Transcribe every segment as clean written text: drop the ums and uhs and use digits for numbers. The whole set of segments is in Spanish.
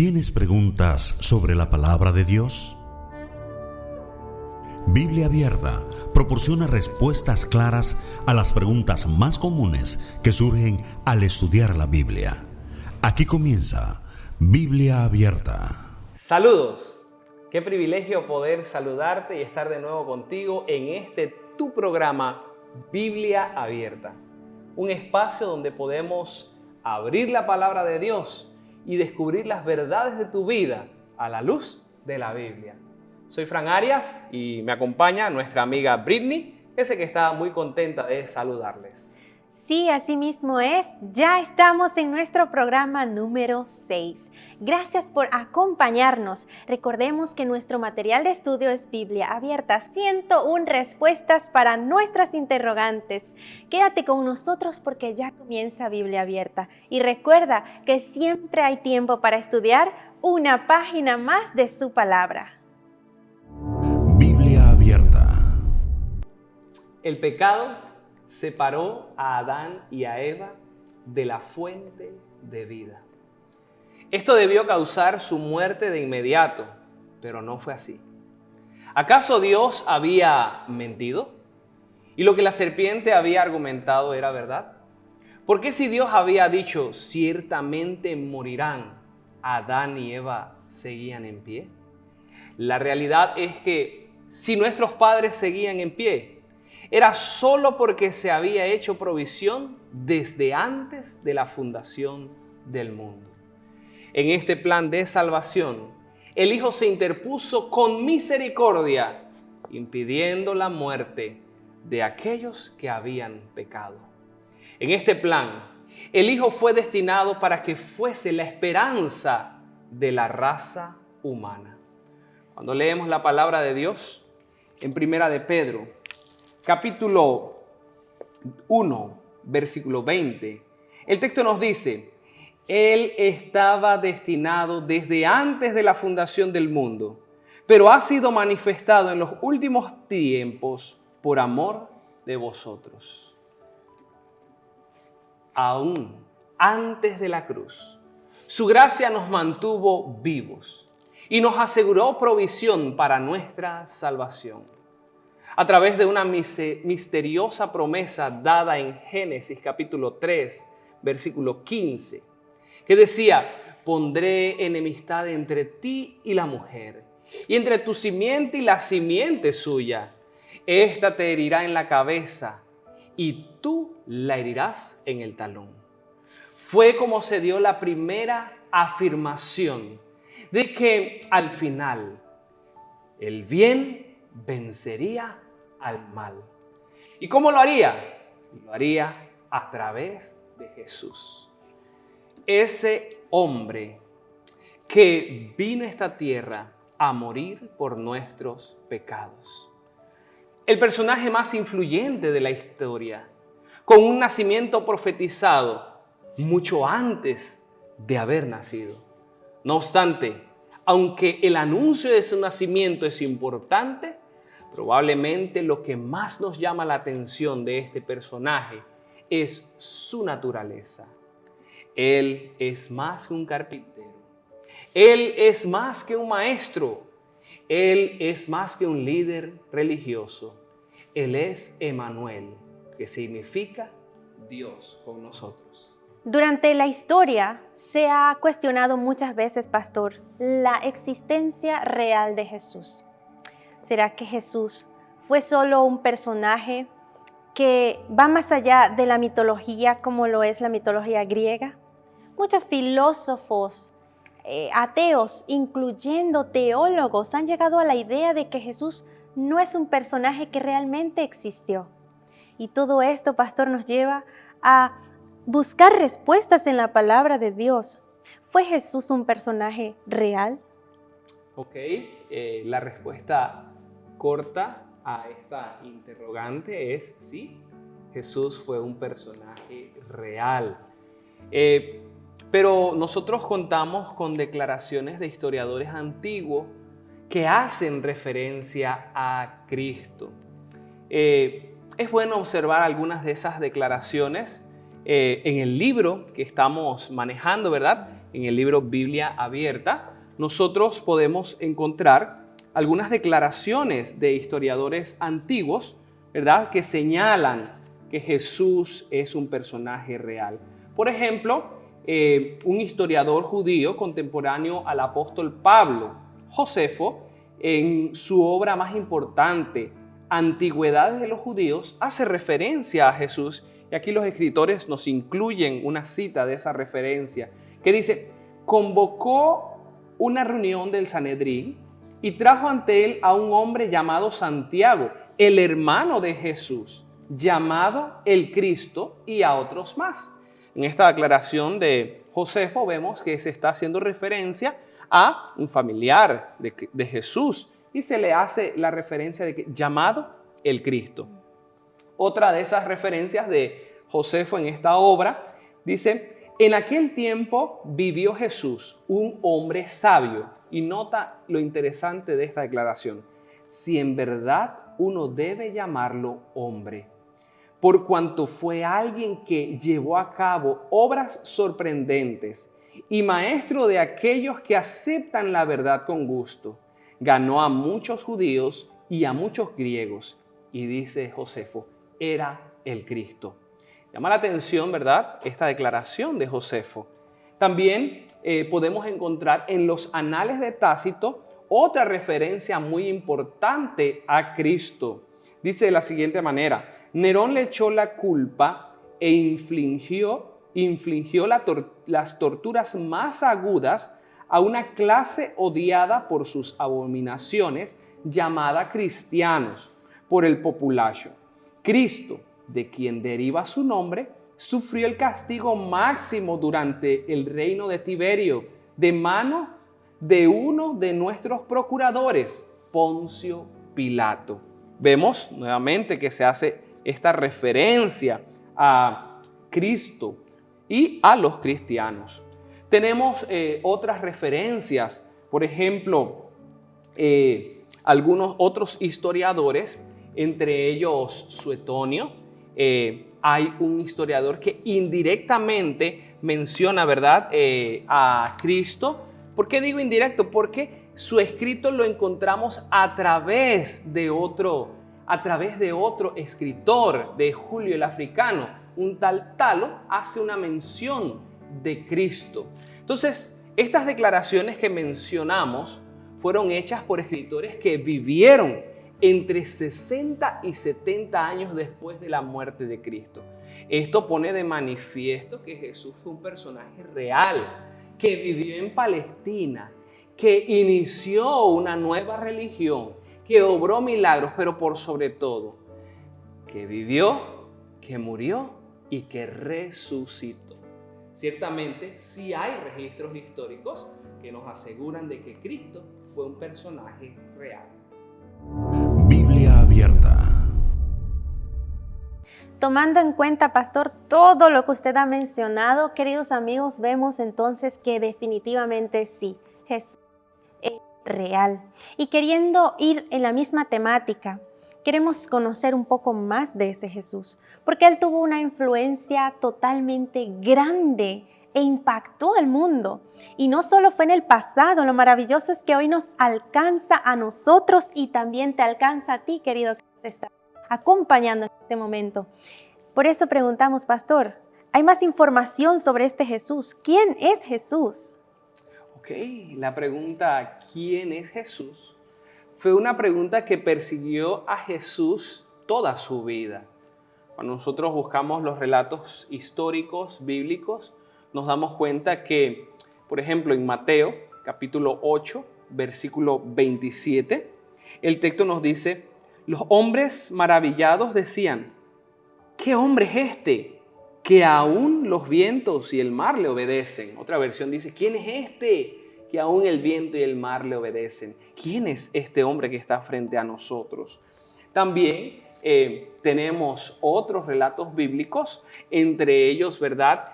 ¿Tienes preguntas sobre la palabra de Dios? Biblia Abierta proporciona respuestas claras a las preguntas más comunes que surgen al estudiar la Biblia. Aquí comienza Biblia Abierta. Saludos. Qué privilegio poder saludarte y estar de nuevo contigo en tu programa Biblia Abierta. Un espacio donde podemos abrir la palabra de Dios y descubrir las verdades de tu vida a la luz de la Biblia. Soy Fran Arias y me acompaña nuestra amiga Britney, que está muy contenta de saludarles. Sí, así mismo es. Ya estamos en nuestro programa número 6. Gracias por acompañarnos. Recordemos que nuestro material de estudio es Biblia Abierta, 101 respuestas para nuestras interrogantes. Quédate con nosotros porque ya comienza Biblia Abierta. Y recuerda que siempre hay tiempo para estudiar una página más de su palabra. Biblia Abierta. El pecado separó a Adán y a Eva de la fuente de vida. Esto debió causar su muerte de inmediato, pero no fue así. ¿Acaso Dios había mentido? ¿Y lo que la serpiente había argumentado era verdad? ¿Por qué si Dios había dicho, ciertamente morirán, Adán y Eva seguían en pie? La realidad es que si nuestros padres seguían en pie, era solo porque se había hecho provisión desde antes de la fundación del mundo. En este plan de salvación, el Hijo se interpuso con misericordia, impidiendo la muerte de aquellos que habían pecado. En este plan, el Hijo fue destinado para que fuese la esperanza de la raza humana. Cuando leemos la palabra de Dios, en Primera de Pedro, capítulo 1, versículo 20, el texto nos dice: Él estaba destinado desde antes de la fundación del mundo, pero ha sido manifestado en los últimos tiempos por amor de vosotros. Aún antes de la cruz, su gracia nos mantuvo vivos y nos aseguró provisión para nuestra salvación. A través de una misteriosa promesa dada en Génesis capítulo 3, versículo 15, que decía: pondré enemistad entre ti y la mujer, y entre tu simiente y la simiente suya. Esta te herirá en la cabeza, y tú la herirás en el talón. Fue como se dio la primera afirmación de que al final el bien vencería al mal. ¿Y cómo lo haría? Lo haría a través de Jesús. Ese hombre que vino a esta tierra a morir por nuestros pecados. El personaje más influyente de la historia, con un nacimiento profetizado mucho antes de haber nacido. No obstante, aunque el anuncio de su nacimiento es importante, probablemente lo que más nos llama la atención de este personaje es su naturaleza. Él es más que un carpintero. Él es más que un maestro. Él es más que un líder religioso. Él es Emmanuel, que significa Dios con nosotros. Durante la historia se ha cuestionado muchas veces, pastor, la existencia real de Jesús. ¿Será que Jesús fue solo un personaje que va más allá de la mitología como lo es la mitología griega? Muchos filósofos, ateos, incluyendo teólogos, han llegado a la idea de que Jesús no es un personaje que realmente existió. Y todo esto, pastor, nos lleva a buscar respuestas en la palabra de Dios. ¿Fue Jesús un personaje real? Ok, la respuesta corta a esta interrogante es sí, Jesús fue un personaje real. Pero nosotros contamos con declaraciones de historiadores antiguos que hacen referencia a Cristo. Es bueno observar algunas de esas declaraciones en el libro que estamos manejando, ¿verdad? en el libro Biblia Abierta, nosotros podemos encontrar algunas declaraciones de historiadores antiguos, ¿verdad?, que señalan que Jesús es un personaje real. Por ejemplo, un historiador judío contemporáneo al apóstol Pablo, Josefo, en su obra más importante, Antigüedades de los Judíos, hace referencia a Jesús, y aquí los escritores nos incluyen una cita de esa referencia, que dice: convocó una reunión del Sanedrín y trajo ante él a un hombre llamado Santiago, el hermano de Jesús, llamado el Cristo, y a otros más. En esta aclaración de Josefo vemos que se está haciendo referencia a un familiar de Jesús y se le hace la referencia de que llamado el Cristo. Otra de esas referencias de Josefo en esta obra dice: en aquel tiempo vivió Jesús, un hombre sabio. Y nota lo interesante de esta declaración: si en verdad uno debe llamarlo hombre, por cuanto fue alguien que llevó a cabo obras sorprendentes y maestro de aquellos que aceptan la verdad con gusto. Ganó a muchos judíos y a muchos griegos. Y dice Josefo, era el Cristo. Llama la atención, ¿verdad?, esta declaración de Josefo. También podemos encontrar en los anales de Tácito otra referencia muy importante a Cristo. Dice de la siguiente manera: Nerón le echó la culpa e infligió las torturas más agudas a una clase odiada por sus abominaciones, llamada cristianos, por el populacho. Cristo, de quien deriva su nombre, sufrió el castigo máximo durante el reino de Tiberio, de mano de uno de nuestros procuradores, Poncio Pilato. Vemos nuevamente que se hace esta referencia a Cristo y a los cristianos. Tenemos otras referencias, por ejemplo, algunos otros historiadores, entre ellos Suetonio. Hay un historiador que indirectamente menciona, ¿verdad?, a Cristo. ¿Por qué digo indirecto? Porque su escrito lo encontramos a través de otro escritor, de Julio el Africano. Un tal Talo hace una mención de Cristo. Entonces, estas declaraciones que mencionamos fueron hechas por escritores que vivieron entre 60 y 70 años después de la muerte de Cristo. Esto pone de manifiesto que Jesús fue un personaje real, que vivió en Palestina, que inició una nueva religión, que obró milagros, pero por sobre todo, que vivió, que murió y que resucitó. Ciertamente, sí hay registros históricos que nos aseguran de que Cristo fue un personaje real. Biblia Abierta. Tomando en cuenta, pastor, todo lo que usted ha mencionado, queridos amigos, vemos entonces que definitivamente sí, Jesús es real. Y queriendo ir en la misma temática, queremos conocer un poco más de ese Jesús, porque Él tuvo una influencia totalmente grande e impactó el mundo. Y no solo fue en el pasado, lo maravilloso es que hoy nos alcanza a nosotros y también te alcanza a ti, querido, que nos está acompañando en este momento. Por eso preguntamos, pastor, ¿hay más información sobre este Jesús? ¿Quién es Jesús? Ok, la pregunta ¿quién es Jesús? Fue una pregunta que persiguió a Jesús toda su vida. Cuando nosotros buscamos los relatos históricos, bíblicos, nos damos cuenta que, por ejemplo, en Mateo, capítulo 8, versículo 27, el texto nos dice: los hombres maravillados decían, ¿qué hombre es este que aún los vientos y el mar le obedecen? Otra versión dice, ¿quién es este que aún el viento y el mar le obedecen? ¿Quién es este hombre que está frente a nosotros? También tenemos otros relatos bíblicos, entre ellos, ¿verdad?,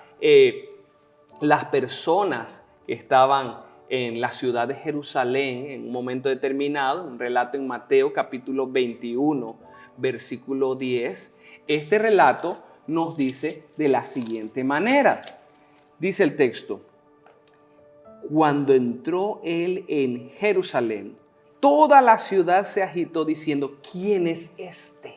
las personas que estaban en la ciudad de Jerusalén en un momento determinado, un relato en Mateo capítulo 21, versículo 10. Este relato nos dice de la siguiente manera. Dice el texto: cuando entró él en Jerusalén, toda la ciudad se agitó diciendo, ¿quién es este?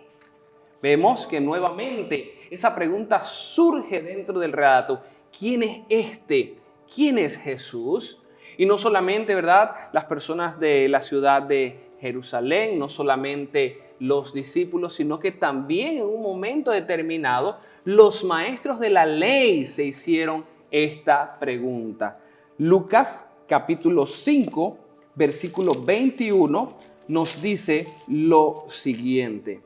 Vemos que nuevamente esa pregunta surge dentro del relato. ¿Quién es este? ¿Quién es Jesús? Y no solamente, ¿verdad?, las personas de la ciudad de Jerusalén, no solamente los discípulos, sino que también en un momento determinado los maestros de la ley se hicieron esta pregunta. Lucas capítulo 5, versículo 21 nos dice lo siguiente.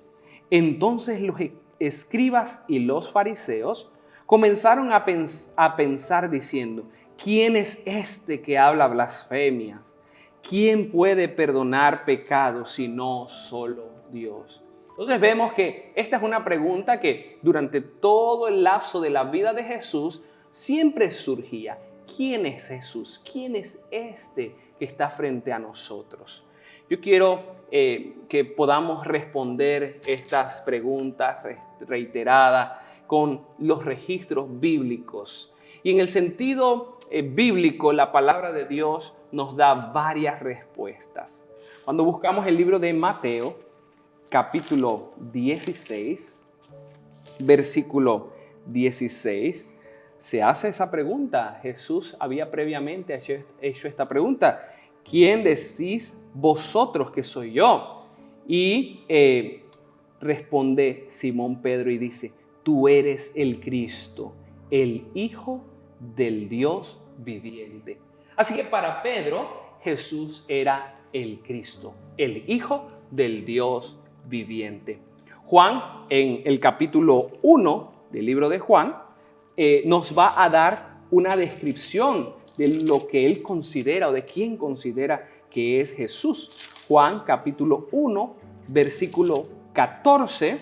Entonces los escribas y los fariseos comenzaron a pensar diciendo, ¿quién es este que habla blasfemias? ¿Quién puede perdonar pecados sino solo Dios? Entonces vemos que esta es una pregunta que durante todo el lapso de la vida de Jesús siempre surgía. ¿Quién es Jesús? ¿Quién es este que está frente a nosotros? Yo quiero que podamos responder estas preguntas reiteradas con los registros bíblicos. Y en el sentido bíblico, la palabra de Dios nos da varias respuestas. Cuando buscamos el libro de Mateo, capítulo 16, versículo 16, se hace esa pregunta. Jesús había previamente hecho esta pregunta. ¿Quién decís vosotros que soy yo? Y responde Simón Pedro y dice, tú eres el Cristo, el Hijo del Dios viviente. Así que para Pedro, Jesús era el Cristo, el Hijo del Dios viviente. Juan, en el capítulo 1 del libro de Juan, nos va a dar una descripción de lo que él considera o de quién considera que es Jesús. Juan capítulo 1, versículo 14,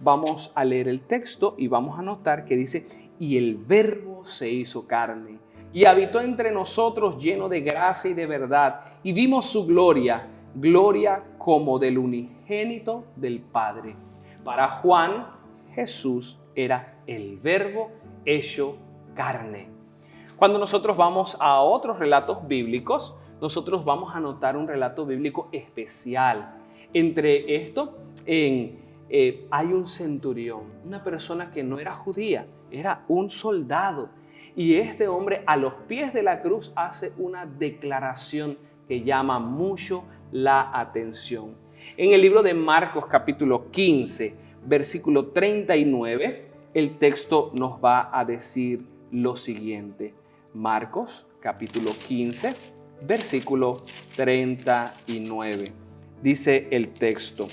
vamos a leer el texto y vamos a notar que dice, y el Verbo se hizo carne y habitó entre nosotros lleno de gracia y de verdad, y vimos su gloria, gloria como del unigénito del Padre. Para Juan, Jesús era el Verbo hecho carne. Cuando nosotros vamos a otros relatos bíblicos, nosotros vamos a notar un relato bíblico especial. Entre esto, hay un centurión, una persona que no era judía, era un soldado. Y este hombre a los pies de la cruz hace una declaración que llama mucho la atención. En el libro de Marcos capítulo 15, versículo 39, el texto nos va a decir lo siguiente. Marcos capítulo 15, versículo 39. Dice el texto.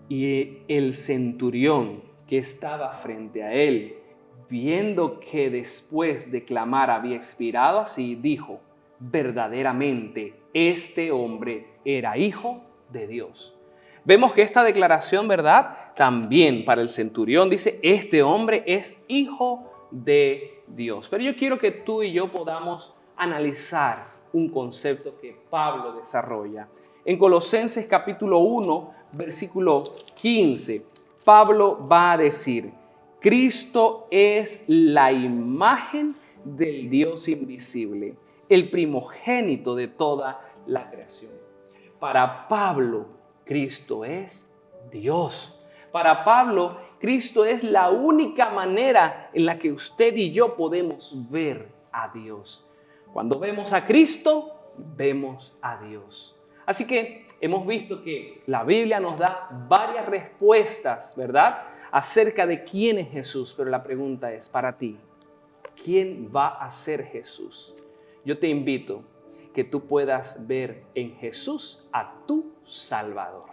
Y el centurión que estaba frente a él, viendo que después de clamar había expirado así, dijo, verdaderamente este hombre era hijo de Dios. Vemos que esta declaración, ¿verdad? También para el centurión dice, este hombre es hijo de Dios. Pero yo quiero que tú y yo podamos analizar un concepto que Pablo desarrolla. En Colosenses capítulo 1, versículo 15, Pablo va a decir, Cristo es la imagen del Dios invisible, el primogénito de toda la creación. Para Pablo, Cristo es Dios. Para Pablo, Cristo es la única manera en la que usted y yo podemos ver a Dios. Cuando vemos a Cristo, vemos a Dios. Así que hemos visto que la Biblia nos da varias respuestas, ¿verdad?, acerca de quién es Jesús. Pero la pregunta es para ti, ¿quién va a ser Jesús? Yo te invito que tú puedas ver en Jesús a tu Salvador.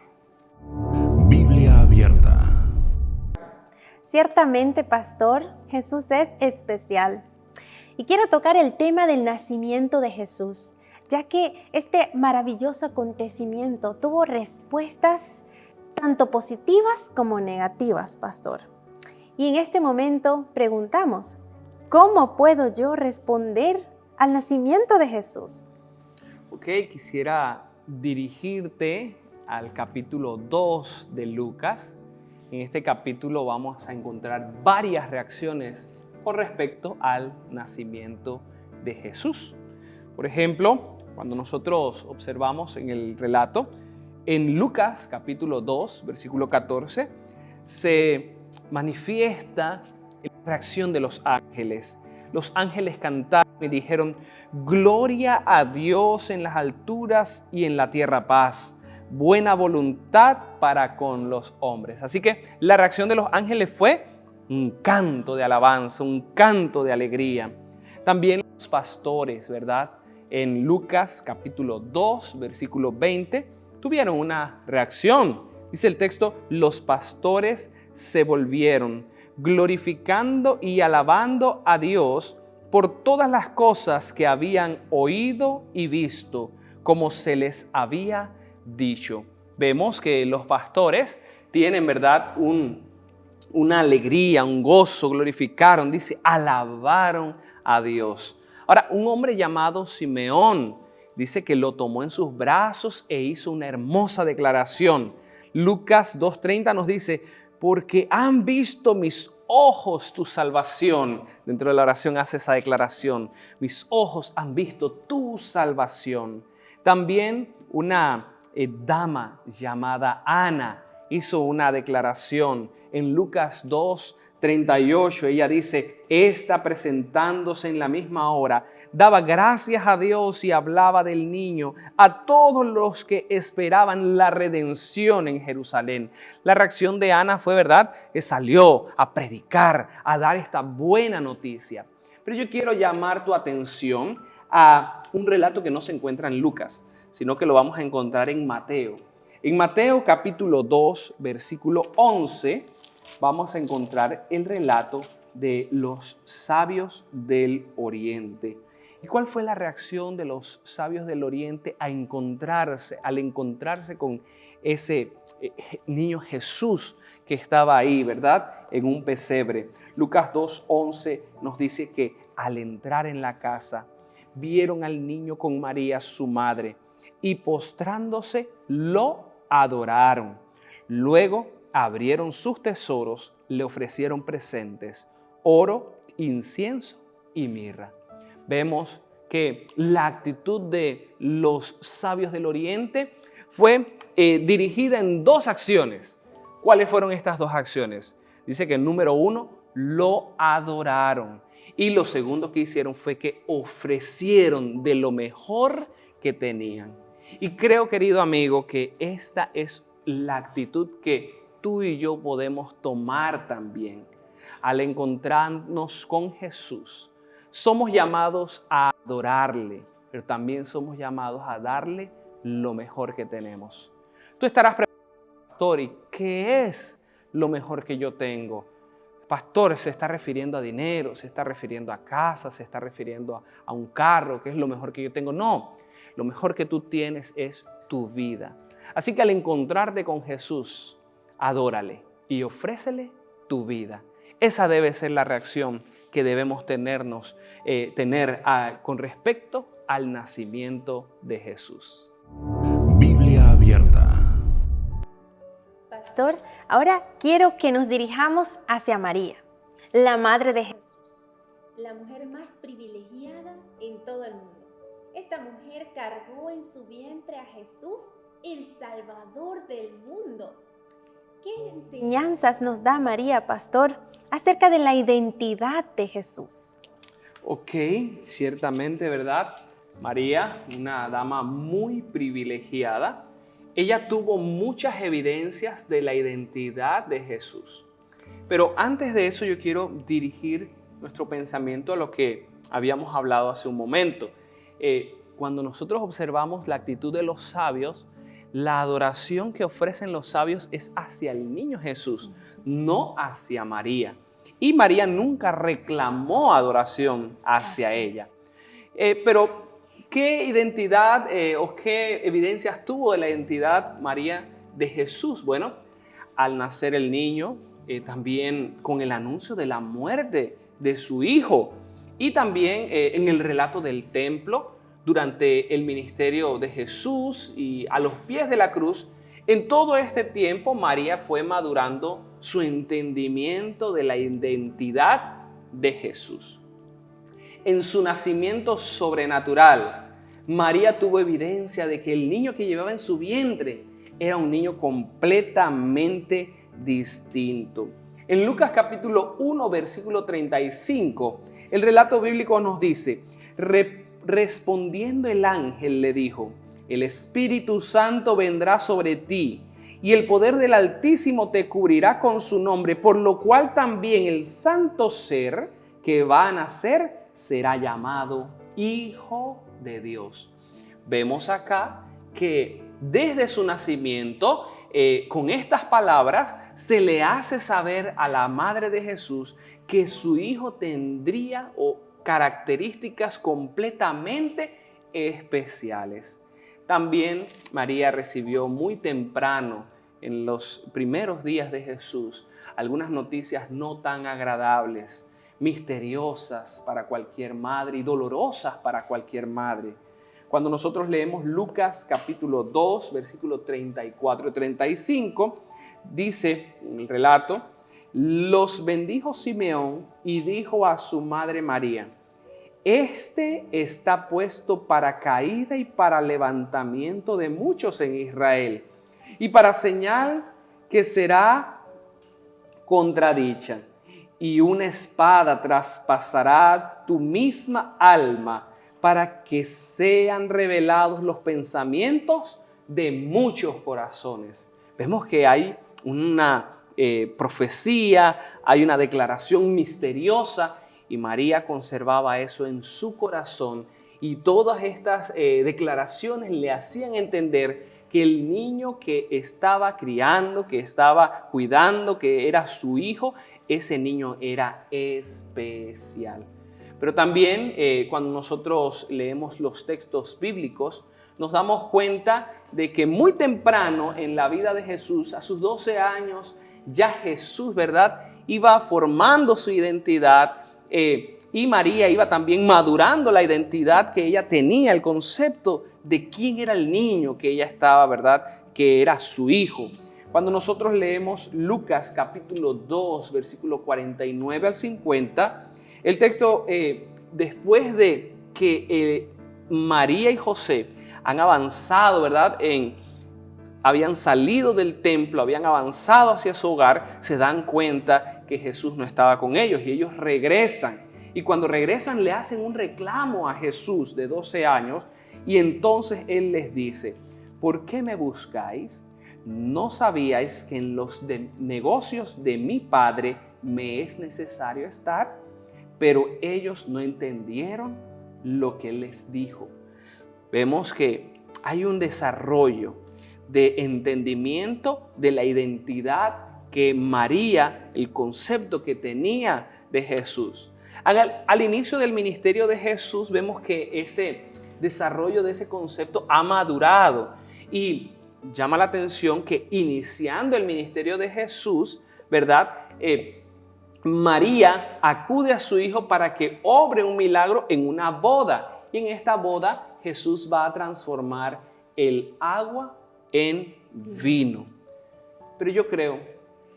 Biblia abierta. Ciertamente, pastor, Jesús es especial. Y quiero tocar el tema del nacimiento de Jesús, ya que este maravilloso acontecimiento tuvo respuestas tanto positivas como negativas, pastor. Y en este momento preguntamos, ¿cómo puedo yo responder al nacimiento de Jesús? Ok, quisiera dirigirte al capítulo 2 de Lucas. En este capítulo vamos a encontrar varias reacciones con respecto al nacimiento de Jesús. Por ejemplo, cuando nosotros observamos en el relato, en Lucas capítulo 2, versículo 14, se manifiesta la reacción de los ángeles. Los ángeles cantaron y dijeron: gloria a Dios en las alturas y en la tierra paz, buena voluntad para con los hombres. Así que la reacción de los ángeles fue un canto de alabanza, un canto de alegría. También los pastores, ¿verdad? En Lucas capítulo 2, versículo 20, tuvieron una reacción. Dice el texto: los pastores se volvieron, glorificando y alabando a Dios por todas las cosas que habían oído y visto, como se les había dicho. Vemos que los pastores tienen, ¿verdad?, una alegría, un gozo, glorificaron, dice, alabaron a Dios. Ahora, un hombre llamado Simeón dice que lo tomó en sus brazos e hizo una hermosa declaración. Lucas 2:30 nos dice: porque han visto mis ojos tu salvación. Dentro de la oración hace esa declaración: mis ojos han visto tu salvación. También una dama llamada Ana hizo una declaración. En Lucas 2:38 ella dice: esta, presentándose en la misma hora, daba gracias a Dios y hablaba del niño a todos los que esperaban la redención en Jerusalén. La reacción de Ana fue, ¿verdad?, que salió a predicar, a dar esta buena noticia. Pero yo quiero llamar tu atención a un relato que no se encuentra en Lucas, sino que lo vamos a encontrar en Mateo. En Mateo capítulo 2, versículo 11, vamos a encontrar el relato de los sabios del Oriente. ¿Y cuál fue la reacción de los sabios del Oriente al encontrarse con ese niño Jesús que estaba ahí, ¿verdad?, en un pesebre? Lucas 2:11 nos dice que al entrar en la casa, vieron al niño con María, su madre, y postrándose lo adoraron. Luego abrieron sus tesoros, le ofrecieron presentes: oro, incienso y mirra. Vemos que la actitud de los sabios del Oriente fue dirigida en dos acciones. ¿Cuáles fueron estas dos acciones? Dice que número 1, lo adoraron. Y lo segundo que hicieron fue que ofrecieron de lo mejor que tenían. Y creo, querido amigo, que esta es la actitud que tú y yo podemos tomar también. Al encontrarnos con Jesús, somos llamados a adorarle, pero también somos llamados a darle lo mejor que tenemos. Tú estarás preguntando: pastor, ¿y qué es lo mejor que yo tengo? Pastor, se está refiriendo a dinero, se está refiriendo a casa, se está refiriendo a un carro, ¿qué es lo mejor que yo tengo? No, lo mejor que tú tienes es tu vida. Así que al encontrarte con Jesús, adórale y ofrécele tu vida. Esa debe ser la reacción que debemos tener con respecto al nacimiento de Jesús. Biblia abierta. Pastor, ahora quiero que nos dirijamos hacia María, la madre de Jesús, la mujer más privilegiada en todo el mundo. Esta mujer cargó en su vientre a Jesús, el Salvador del mundo. ¿Qué enseñanzas nos da María, pastor, acerca de la identidad de Jesús? Ok, ciertamente, ¿verdad? María, una dama muy privilegiada, ella tuvo muchas evidencias de la identidad de Jesús. Pero antes de eso yo quiero dirigir nuestro pensamiento a lo que habíamos hablado hace un momento. Cuando nosotros observamos la actitud de los sabios, la adoración que ofrecen los sabios es hacia el niño Jesús, no hacia María. Y María nunca reclamó adoración hacia ella. Pero, ¿qué identidad o qué evidencias tuvo de la identidad María de Jesús? Bueno, al nacer el niño, también con el anuncio de la muerte de su hijo, y también en el relato del templo, durante el ministerio de Jesús y a los pies de la cruz. En todo este tiempo, María fue madurando su entendimiento de la identidad de Jesús. En su nacimiento sobrenatural, María tuvo evidencia de que el niño que llevaba en su vientre era un niño completamente distinto. En Lucas capítulo 1, versículo 35, el relato bíblico nos dice: respondiendo el ángel le dijo: el Espíritu Santo vendrá sobre ti y el poder del Altísimo te cubrirá con su nombre, por lo cual también el santo ser que va a nacer será llamado Hijo de Dios. Vemos acá que desde su nacimiento, con estas palabras, se le hace saber a la madre de Jesús que su hijo tendría características completamente especiales. También María recibió muy temprano, en los primeros días de Jesús, algunas noticias no tan agradables, misteriosas para cualquier madre y dolorosas para cualquier madre. Cuando nosotros leemos Lucas capítulo 2, versículos 34 y 35, dice en el relato: los bendijo Simeón y dijo a su madre María: este está puesto para caída y para levantamiento de muchos en Israel, y para señal que será contradicha, y una espada traspasará tu misma alma, para que sean revelados los pensamientos de muchos corazones. Vemos que hay una profecía, hay una declaración misteriosa, y María conservaba eso en su corazón, y todas estas declaraciones le hacían entender que el niño que estaba criando, que estaba cuidando, que era su hijo, ese niño era especial. Pero también cuando nosotros leemos los textos bíblicos, nos damos cuenta de que muy temprano en la vida de Jesús, a sus 12 años, ya Jesús, ¿verdad?, iba formando su identidad, y María iba también madurando la identidad que ella tenía, el concepto de quién era el niño que ella estaba, ¿verdad?, que era su hijo. Cuando nosotros leemos Lucas capítulo 2, versículo 49 al 50, el texto, después de que María y José han avanzado, ¿verdad?, habían salido del templo, habían avanzado hacia su hogar, se dan cuenta que Jesús no estaba con ellos y ellos regresan. Y cuando regresan le hacen un reclamo a Jesús de 12 años y entonces Él les dice: ¿por qué me buscáis? ¿No sabíais que en los negocios de mi Padre me es necesario estar? Pero ellos no entendieron lo que Él les dijo. Vemos que hay un desarrollo de entendimiento de la identidad que María, el concepto que tenía de Jesús. Al inicio del ministerio de Jesús vemos que ese desarrollo de ese concepto ha madurado, y llama la atención que iniciando el ministerio de Jesús, ¿verdad?, María acude a su hijo para que obre un milagro en una boda, y en esta boda Jesús va a transformar el agua en vino. Pero yo creo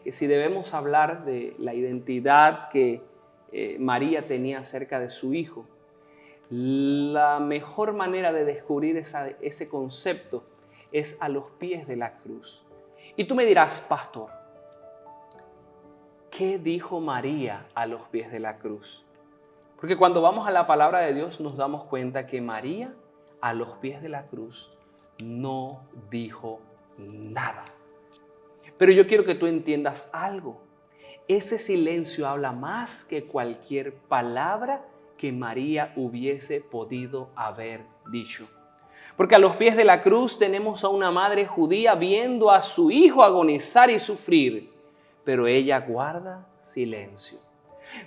que si debemos hablar de la identidad que María tenía acerca de su hijo, la mejor manera de descubrir ese concepto es a los pies de la cruz. Y tú me dirás: pastor, ¿qué dijo María a los pies de la cruz? Porque cuando vamos a la palabra de Dios nos damos cuenta que María a los pies de la cruz no dijo nada. Pero yo quiero que tú entiendas algo. Ese silencio habla más que cualquier palabra que María hubiese podido haber dicho. Porque a los pies de la cruz tenemos a una madre judía viendo a su hijo agonizar y sufrir, pero ella guarda silencio.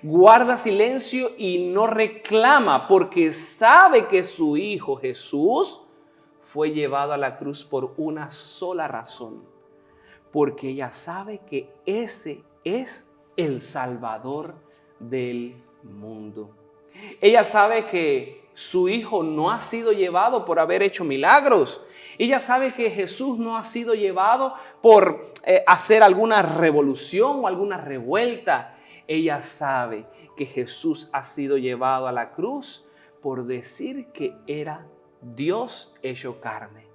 Guarda silencio y no reclama, porque sabe que su hijo Jesús fue llevado a la cruz por una sola razón, porque ella sabe que ese es el Salvador del mundo. Ella sabe que su hijo no ha sido llevado por haber hecho milagros. Ella sabe que Jesús no ha sido llevado por hacer alguna revolución o alguna revuelta. ella sabe que Jesús ha sido llevado a la cruz por decir que era Dios hecho carne,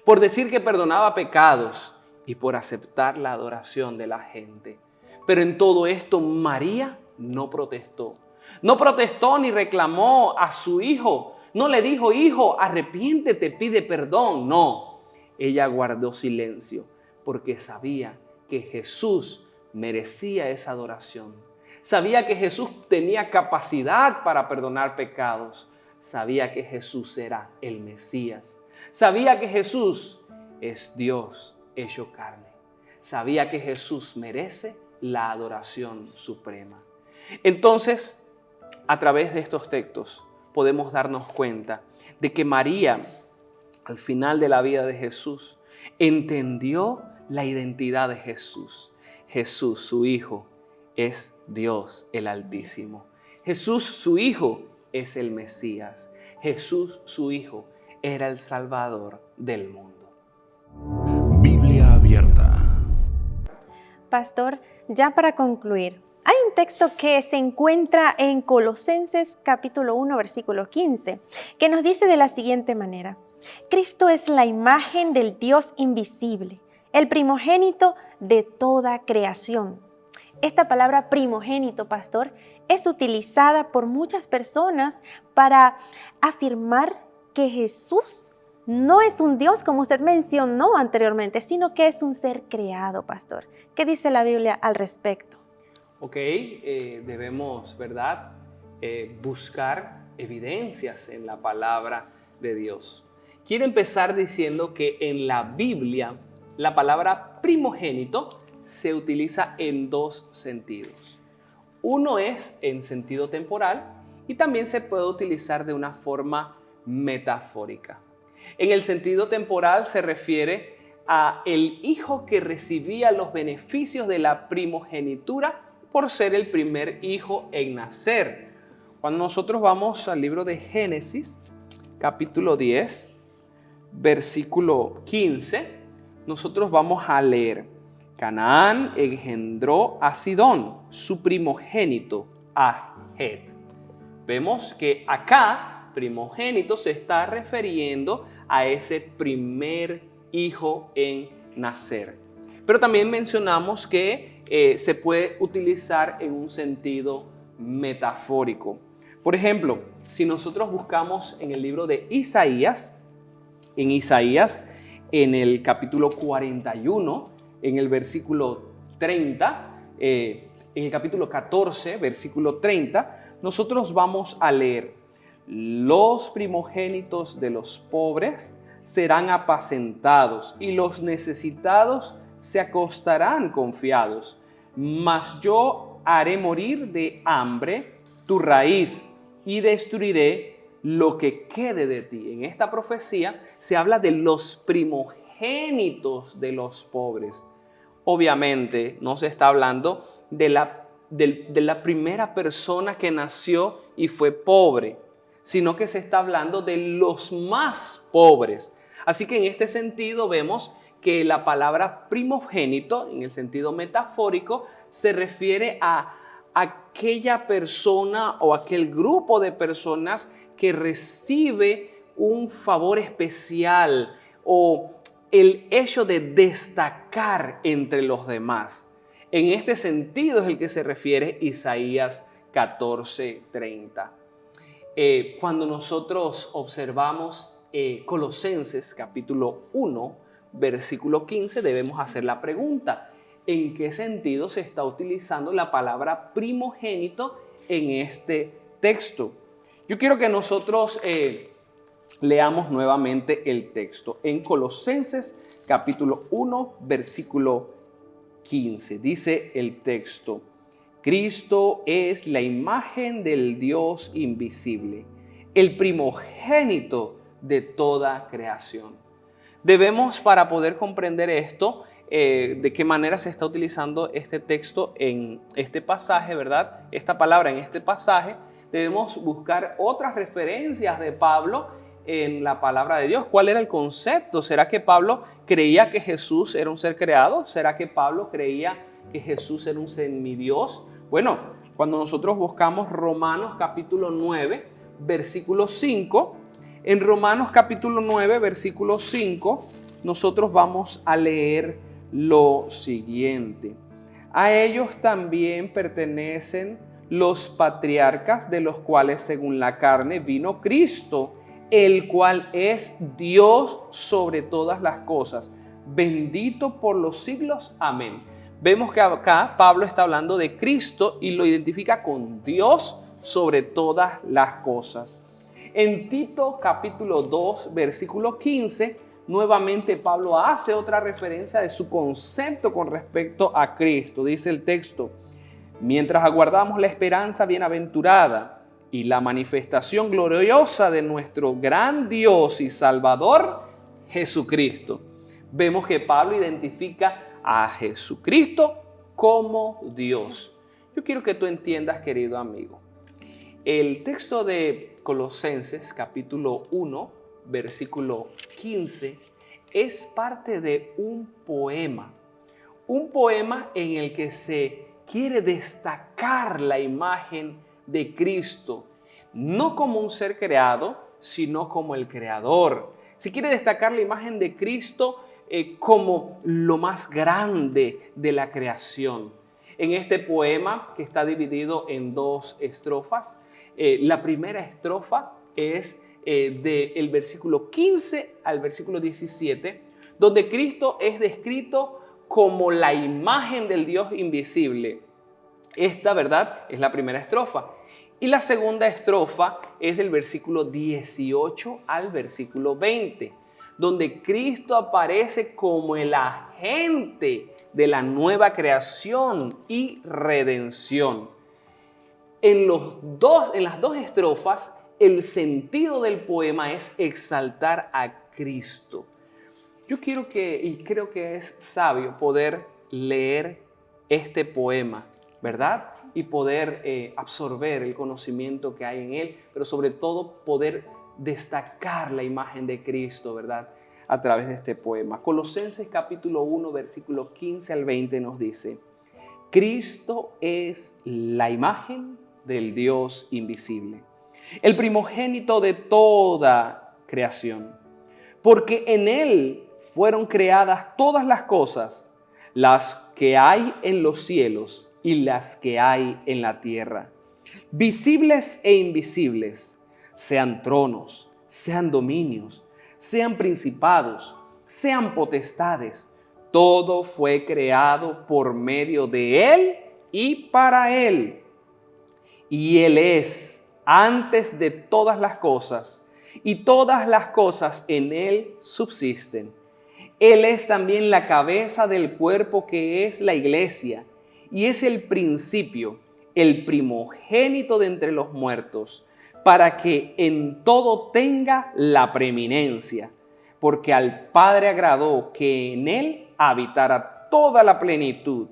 por decir que perdonaba pecados y por aceptar la adoración de la gente. Pero en todo esto María no protestó. No protestó ni reclamó a su hijo. No le dijo, hijo, arrepiéntete, pide perdón. No, ella guardó silencio porque sabía que Jesús merecía esa adoración. Sabía que Jesús tenía capacidad para perdonar pecados. Sabía que Jesús era el Mesías. Sabía que Jesús es Dios hecho carne. Sabía que Jesús merece la adoración suprema. Entonces, a través de estos textos podemos darnos cuenta de que María, al final de la vida de Jesús, entendió la identidad de Jesús. Jesús, su Hijo, es Dios el Altísimo. Jesús, su Hijo, es el Mesías. Jesús, su Hijo, era el Salvador del mundo. Biblia abierta. Pastor, ya para concluir, hay un texto que se encuentra en Colosenses capítulo 1, versículo 15, que nos dice de la siguiente manera: Cristo es la imagen del Dios invisible, el primogénito de toda creación. Esta palabra primogénito, pastor, es utilizada por muchas personas para afirmar que Jesús no es un Dios, como usted mencionó anteriormente, sino que es un ser creado, pastor. ¿Qué dice la Biblia al respecto? Debemos, ¿verdad?, buscar evidencias en la palabra de Dios. Quiero empezar diciendo que en la Biblia la palabra primogénito se utiliza en dos sentidos. Uno es en sentido temporal y también se puede utilizar de una forma metafórica. En el sentido temporal se refiere a el hijo que recibía los beneficios de la primogenitura por ser el primer hijo en nacer. Cuando nosotros vamos al libro de Génesis, capítulo 10, versículo 15, nosotros vamos a leer: Canaán engendró a Sidón, su primogénito, a Het. Vemos que acá primogénito se está refiriendo a ese primer hijo en nacer. Pero también mencionamos que se puede utilizar en un sentido metafórico. Por ejemplo, si nosotros buscamos en el libro de Isaías, en el capítulo 41, en el versículo 30, en el capítulo 14, versículo 30, nosotros vamos a leer: los primogénitos de los pobres serán apacentados y los necesitados se acostarán confiados. Mas yo haré morir de hambre tu raíz y destruiré lo que quede de ti. En esta profecía se habla de los primogénitos de los pobres. Obviamente no se está hablando de la primera persona que nació y fue pobre, sino que se está hablando de los más pobres. Así que en este sentido vemos que la palabra primogénito, en el sentido metafórico, se refiere a aquella persona o aquel grupo de personas que recibe un favor especial o el hecho de destacar entre los demás. En este sentido es el que se refiere Isaías 14:30. Cuando nosotros observamos Colosenses capítulo 1, versículo 15, debemos hacer la pregunta: ¿en qué sentido se está utilizando la palabra primogénito en este texto? Yo quiero que nosotros leamos nuevamente el texto. En Colosenses capítulo 1, versículo 15, dice el texto: Cristo es la imagen del Dios invisible, el primogénito de toda creación. Debemos, para poder comprender esto, de qué manera se está utilizando este texto en este pasaje, ¿verdad? Esta palabra en este pasaje, debemos buscar otras referencias de Pablo en la palabra de Dios. ¿Cuál era el concepto? ¿Será que Pablo creía que Jesús era un ser creado? ¿Será que Pablo creía que Jesús era un semidios? Bueno, Cuando nosotros buscamos Romanos capítulo 9, versículo 5, en Romanos capítulo 9, versículo 5, nosotros vamos a leer lo siguiente. A ellos también pertenecen los patriarcas, de los cuales según la carne vino Cristo, el cual es Dios sobre todas las cosas, bendito por los siglos. Amén. Vemos que acá Pablo está hablando de Cristo y lo identifica con Dios sobre todas las cosas. En Tito capítulo 2, versículo 15, nuevamente Pablo hace otra referencia de su concepto con respecto a Cristo. Dice el texto: mientras aguardamos la esperanza bienaventurada y la manifestación gloriosa de nuestro gran Dios y Salvador, Jesucristo. Vemos que Pablo identifica a Jesucristo como Dios. Yo quiero que tú entiendas, querido amigo, el texto de Colosenses capítulo 1, versículo 15, es parte de un poema en el que se quiere destacar la imagen de Cristo, no como un ser creado, sino como el creador. Se quiere destacar la imagen de Cristo como lo más grande de la creación. En este poema, que está dividido en 2 estrofas, la primera estrofa es del versículo 15 al versículo 17, donde Cristo es descrito como la imagen del Dios invisible. Esta, ¿verdad?, es la primera estrofa. Y la segunda estrofa es del versículo 18 al versículo 20, donde Cristo aparece como el agente de la nueva creación y redención. En las dos estrofas, el sentido del poema es exaltar a Cristo. Yo creo que es sabio poder leer este poema, ¿verdad? Y poder absorber el conocimiento que hay en él, pero sobre todo poder destacar la imagen de Cristo, ¿verdad?, a través de este poema. Colosenses capítulo 1, versículo 15 al 20 nos dice: Cristo es la imagen del Dios invisible, el primogénito de toda creación, porque en Él fueron creadas todas las cosas, las que hay en los cielos y las que hay en la tierra, visibles e invisibles, sean tronos, sean dominios, sean principados, sean potestades. Todo fue creado por medio de Él y para Él. Y Él es antes de todas las cosas, y todas las cosas en Él subsisten. Él es también la cabeza del cuerpo, que es la iglesia, y es el principio, el primogénito de entre los muertos, para que en todo tenga la preeminencia, porque al Padre agradó que en Él habitara toda la plenitud,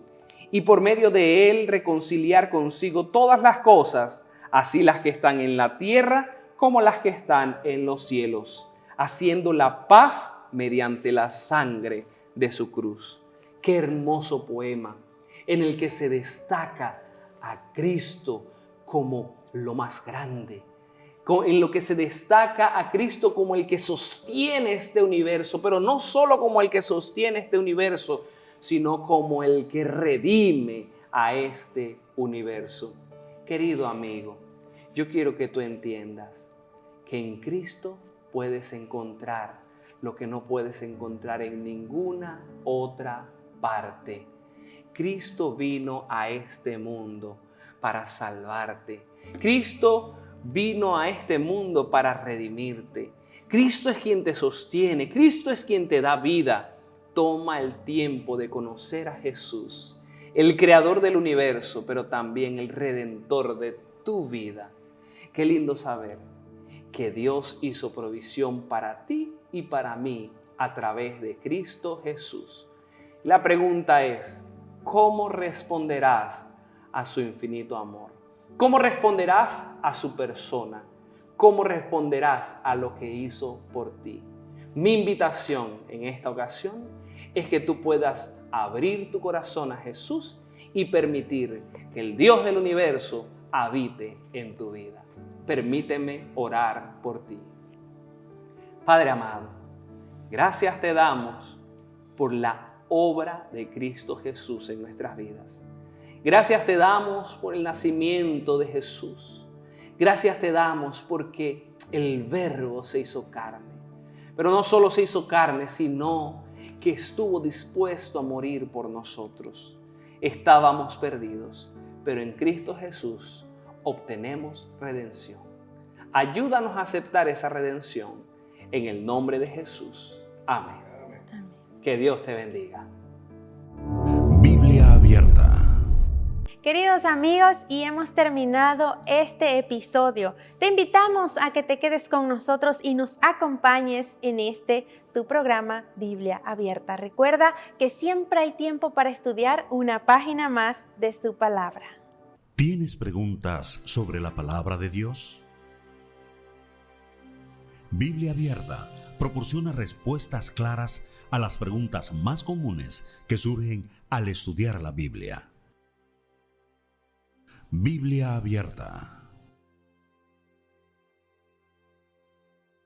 y por medio de Él reconciliar consigo todas las cosas, así las que están en la tierra como las que están en los cielos, haciendo la paz mediante la sangre de su cruz. Qué hermoso poema en el que se destaca a Cristo como lo más grande, en lo que se destaca a Cristo como el que sostiene este universo, pero no solo como el que sostiene este universo, sino como el que redime a este universo. Querido amigo, yo quiero que tú entiendas que en Cristo puedes encontrar lo que no puedes encontrar en ninguna otra parte. Cristo vino a este mundo para salvarte. Cristo vino a este mundo para redimirte. Cristo es quien te sostiene. Cristo es quien te da vida. Toma el tiempo de conocer a Jesús, el creador del universo, pero también el redentor de tu vida. Qué lindo saber que Dios hizo provisión para ti y para mí a través de Cristo Jesús. La pregunta es: ¿cómo responderás a su infinito amor? ¿Cómo responderás a su persona? ¿Cómo responderás a lo que hizo por ti? Mi invitación en esta ocasión es que tú puedas abrir tu corazón a Jesús y permitir que el Dios del universo habite en tu vida. Permíteme orar por ti. Padre amado, gracias te damos por la obra de Cristo Jesús en nuestras vidas. Gracias te damos por el nacimiento de Jesús. Gracias te damos porque el Verbo se hizo carne. Pero no solo se hizo carne, sino que estuvo dispuesto a morir por nosotros. Estábamos perdidos, pero en Cristo Jesús obtenemos redención. Ayúdanos a aceptar esa redención en el nombre de Jesús. Amén. Amén. Que Dios te bendiga. Biblia abierta. Queridos amigos, y hemos terminado este episodio. Te invitamos a que te quedes con nosotros y nos acompañes en tu programa Biblia Abierta. Recuerda que siempre hay tiempo para estudiar una página más de su palabra. ¿Tienes preguntas sobre la palabra de Dios? Biblia Abierta proporciona respuestas claras a las preguntas más comunes que surgen al estudiar la Biblia. Biblia Abierta.